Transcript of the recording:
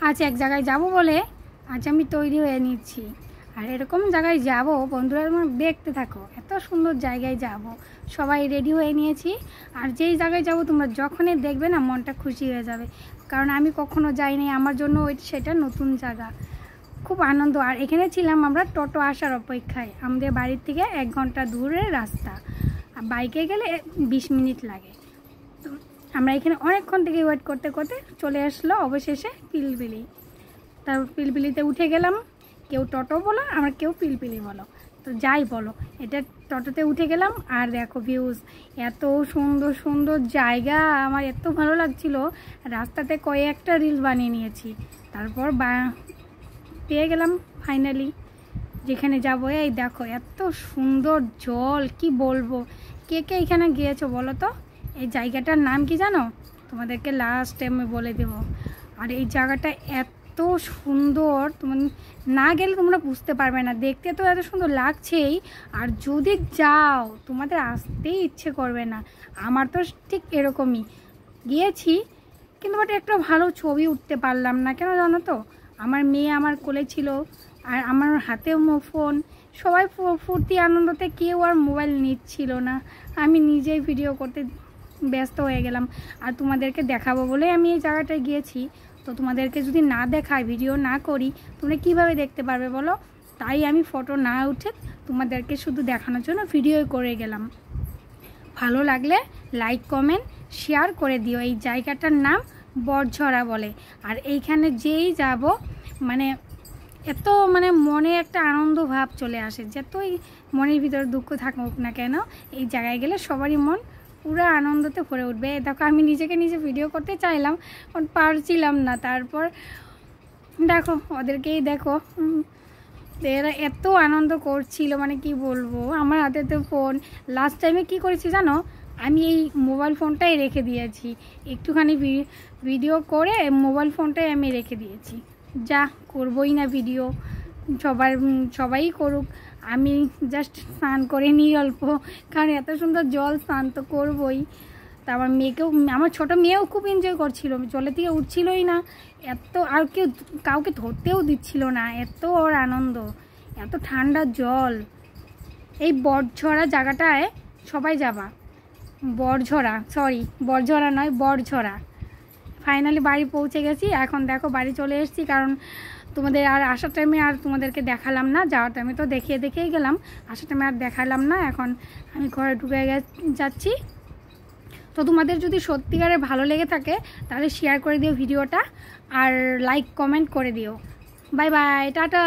আজ এক জায়গায় যাব বলে আজ আমি তৈরি হয়ে নিচ্ছি। আর এরকম জায়গায় যাব বন্ধুরা, দেখতে থাকো, এত সুন্দর জায়গায় যাব। সবাই রেডি হয়ে নিয়েছি। আর যেই জায়গায় যাব তোমরা যখনই দেখবে না মনটা খুশি হয়ে যাবে, কারণ আমি কখনো যাইনি, আমার জন্য সেটা নতুন জায়গা, খুব আনন্দ। আর এখানে ছিলাম আমরা টোটো আসার অপেক্ষায়। আমাদের বাড়ির থেকে 1 ঘন্টা দূরের রাস্তা, আর বাইকে গেলে 20 মিনিট লাগে। তো আমরা এখানে অনেকক্ষণ থেকে ওয়েট করতে করতে চলে আসলো অবশেষে পিলপিলি। তারপর পিলপিলিতে উঠে গেলাম। কেউ টোটো বলো, আমরা কেউ পিলপিলি বলো, তো যাই বলো, এটা টোটোতে উঠে গেলাম। আর দেখো ভিউজ, এত সুন্দর সুন্দর জায়গা, আমার এত ভালো লাগছিল। রাস্তাতে কয়েকটা রিল বানিয়ে নিয়েছি। তারপর পেয়ে গেলাম ফাইনালি যেখানে যাবো। এই দেখো এত সুন্দর জল, কি বলবো। কে কে এখানে গিয়েছো বলো তো? এই জায়গাটার নাম কি জানো? তোমাদেরকে লাস্ট টাইমে বলে দেব। আর এই জায়গাটা এত সুন্দর, তোমার না গেলে তোমরা বুঝতে পারবে না। দেখতে তো এত সুন্দর লাগছেই, আর যদি যাও তোমাদের আসতেই ইচ্ছে করবে না। আমার তো ঠিক এরকমই, গিয়েছি কিন্তু বাট একটা ভালো ছবি উঠতে পারলাম না। কেন জানো তো? আমার মেয়ে আমার কোলে ছিল, আর আমার হাতেও ফোন। সবাই ফুর্তি আনন্দতে কেউ আর মোবাইল নিচ্ছিল না। আমি নিজেই ভিডিও করতে ব্যস্ত হয়ে গেলাম। আর তোমাদেরকে দেখাবো বলে আমি এই জায়গাটায় গিয়েছি। তো তোমাদেরকে যদি না দেখাই, ভিডিও না করি, তোমরা কিভাবে দেখতে পারবে বলো? তাই আমি ফটো না উঠে তোমাদেরকে শুধু দেখানোর জন্য ভিডিও করে গেলাম। ভালো লাগলে লাইক কমেন্ট শেয়ার করে দিও। এই জায়গাটার নাম বড়ঝরা বলে। আর এইখানে যেই যাব মানে এত মনে একটা আনন্দ ভাব চলে আসে। যতই মনের ভিতরে দুঃখ থাকুক না কেন, এই জায়গায় গেলে সবারই মন পুরো আনন্দতে ভরে উঠবে। দেখো আমি নিজেকে নিজে ভিডিও করতে চাইলাম, পারছিলাম না। তারপর দেখো ওদেরকেই দেখো, এরা এত আনন্দ করছিল, কি বলবো। আমার হাতে তো ফোন। লাস্ট টাইমে কি করেছি জানো? আমি এই মোবাইল ফোনটাই রেখে দিয়েছি। একটুখানি ভিডিও করে মোবাইল ফোনটাই আমি রেখে দিয়েছি। যা করবই না ভিডিও, সবাই করুক, আমি জাস্ট স্নান করে নিই অল্প, কারণ এত সুন্দর জল, স্নান তো করবই। তা আমার মেয়েকেও, আমার ছোটো মেয়েও খুব এনজয় করছিল, জলে থেকে উঠছিলই না এত, আর কাউকে ধরতেও দিচ্ছিল না, এত ওর আনন্দ, এত ঠান্ডা জল। এই বড়ঝরা জায়গাটায় সবাই যাবা। বড়ঝরা নয়, বড়ঝরা। ফাইনালি বাড়ি পৌঁছে গেছি। এখন দেখো বাড়ি চলে এসেছি, কারণ তোমাদের আর আসার টাইমে আর তোমাদেরকে দেখালাম না, যাওয়ার টাইমে তো দেখেই গেলাম, আসার টাইমে আর দেখালাম না। এখন আমি ঘরে ঢুকে যাচ্ছি। তো তোমাদের যদি সত্যিকারে ভালো লেগে থাকে তাহলে শেয়ার করে দিও ভিডিওটা, আর লাইক কমেন্ট করে দিও। Bye bye, tata.